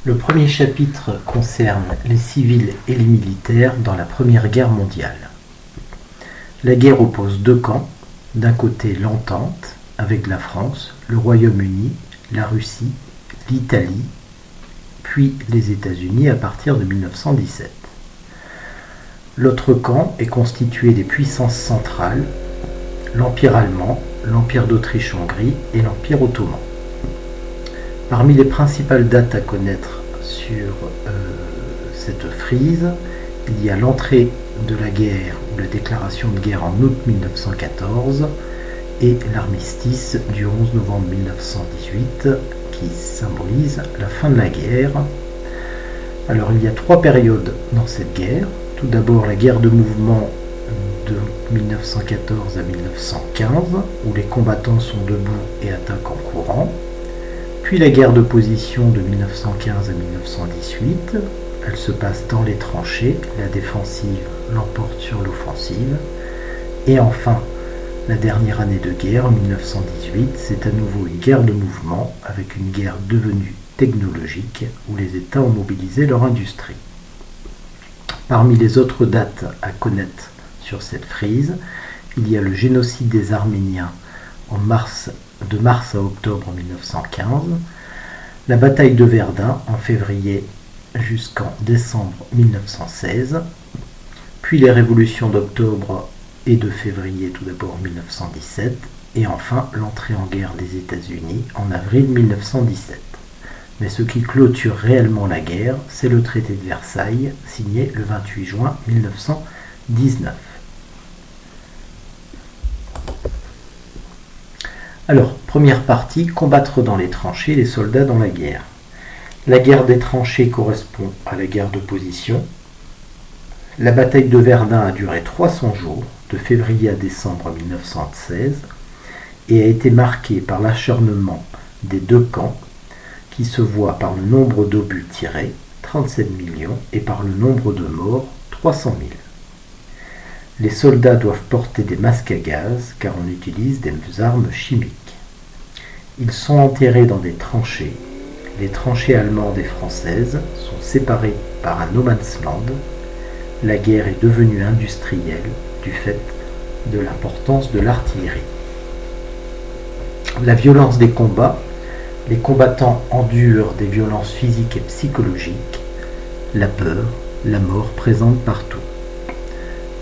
Le premier chapitre concerne les civils et les militaires dans la Première Guerre mondiale. La guerre oppose deux camps, d'un côté l'Entente, avec la France, le Royaume-Uni, la Russie, l'Italie, puis les États-Unis à partir de 1917. L'autre camp est constitué des puissances centrales, l'Empire allemand, l'Empire d'Autriche-Hongrie et l'Empire ottoman. Parmi les principales dates à connaître sur cette frise, il y a l'entrée de la guerre ou la déclaration de guerre en août 1914 et l'armistice du 11 novembre 1918 qui symbolise la fin de la guerre. Alors il y a trois périodes dans cette guerre. Tout d'abord la guerre de mouvement de 1914 à 1915 où les combattants sont debout et attaquent en courant. Puis la guerre de position de 1915 à 1918, elle se passe dans les tranchées, la défensive l'emporte sur l'offensive. Et enfin, la dernière année de guerre, en 1918, c'est à nouveau une guerre de mouvement, avec une guerre devenue technologique, où les États ont mobilisé leur industrie. Parmi les autres dates à connaître sur cette frise, il y a le génocide des Arméniens de mars à octobre 1915, la bataille de Verdun en février jusqu'en décembre 1916, puis les révolutions d'octobre et de février tout d'abord 1917, et enfin l'entrée en guerre des États-Unis en avril 1917. Mais ce qui clôture réellement la guerre, c'est le traité de Versailles, signé le 28 juin 1919. Alors, première partie, combattre dans les tranchées les soldats dans la guerre. La guerre des tranchées correspond à la guerre de position. La bataille de Verdun a duré 300 jours, de février à décembre 1916, et a été marquée par l'acharnement des deux camps, qui se voit par le nombre d'obus tirés, 37 millions, et par le nombre de morts, 300 000. Les soldats doivent porter des masques à gaz car on utilise des armes chimiques. Ils sont enterrés dans des tranchées. Les tranchées allemandes et françaises sont séparées par un no man's land. La guerre est devenue industrielle du fait de l'importance de l'artillerie. La violence des combats. Les combattants endurent des violences physiques et psychologiques, la peur, la mort présente partout.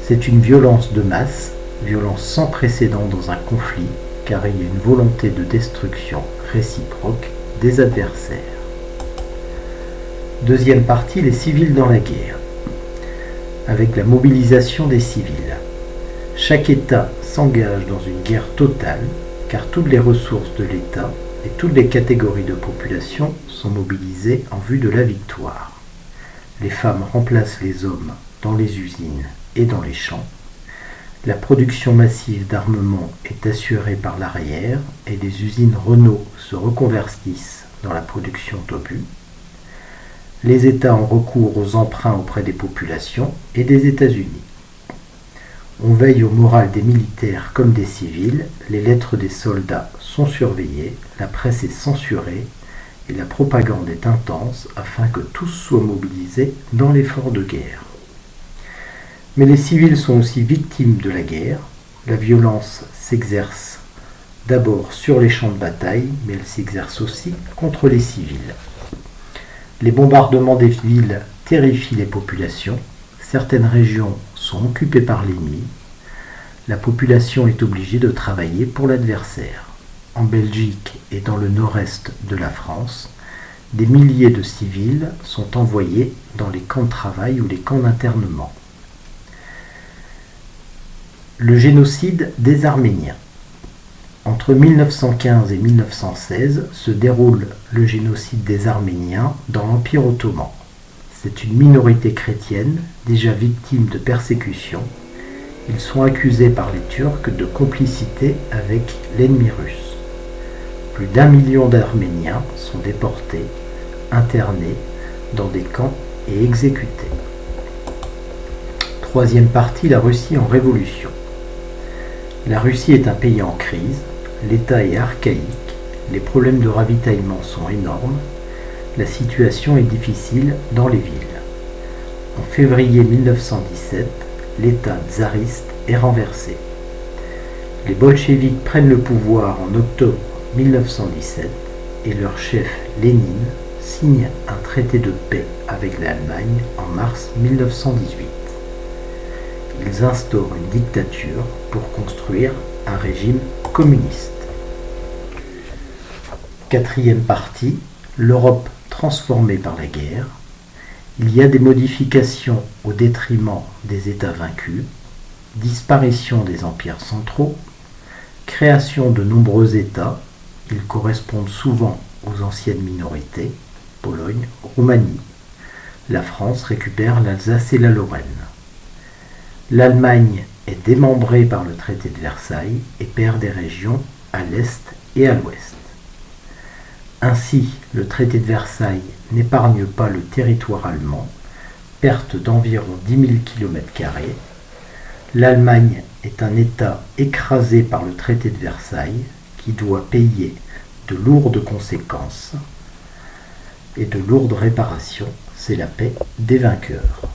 C'est une violence de masse, violence sans précédent dans un conflit, car il y a une volonté de destruction réciproque des adversaires. Deuxième partie, les civils dans la guerre. Avec la mobilisation des civils. Chaque État s'engage dans une guerre totale, car toutes les ressources de l'État et toutes les catégories de population sont mobilisées en vue de la victoire. Les femmes remplacent les hommes dans les usines et dans les champs. La production massive d'armement est assurée par l'arrière et les usines Renault se reconvertissent dans la production d'obus. Les États ont recours aux emprunts auprès des populations et des États-Unis. On veille au moral des militaires comme des civils, les lettres des soldats sont surveillées, la presse est censurée et la propagande est intense afin que tous soient mobilisés dans l'effort de guerre. Mais les civils sont aussi victimes de la guerre. La violence s'exerce d'abord sur les champs de bataille, mais elle s'exerce aussi contre les civils. Les bombardements des villes terrifient les populations. Certaines régions sont occupées par l'ennemi. La population est obligée de travailler pour l'adversaire. En Belgique et dans le nord-est de la France, des milliers de civils sont envoyés dans les camps de travail ou les camps d'internement. Le génocide des Arméniens. Entre 1915 et 1916 se déroule le génocide des Arméniens dans l'Empire ottoman. C'est une minorité chrétienne, déjà victime de persécutions. Ils sont accusés par les Turcs de complicité avec l'ennemi russe. Plus d'1 million d'Arméniens sont déportés, internés dans des camps et exécutés. Troisième partie, la Russie en révolution. La Russie est un pays en crise, l'État est archaïque, les problèmes de ravitaillement sont énormes, la situation est difficile dans les villes. En février 1917, l'État tsariste est renversé. Les bolcheviks prennent le pouvoir en octobre 1917 et leur chef Lénine signe un traité de paix avec l'Allemagne en mars 1918. Ils instaurent une dictature pour construire un régime communiste. Quatrième partie, l'Europe transformée par la guerre. Il y a des modifications au détriment des États vaincus, disparition des empires centraux, création de nombreux États, ils correspondent souvent aux anciennes minorités, Pologne, Roumanie. La France récupère l'Alsace et la Lorraine. L'Allemagne est démembrée par le traité de Versailles et perd des régions à l'est et à l'ouest. Ainsi, le traité de Versailles n'épargne pas le territoire allemand, perte d'environ 10 000 km². L'Allemagne est un État écrasé par le traité de Versailles qui doit payer de lourdes conséquences et de lourdes réparations. C'est la paix des vainqueurs.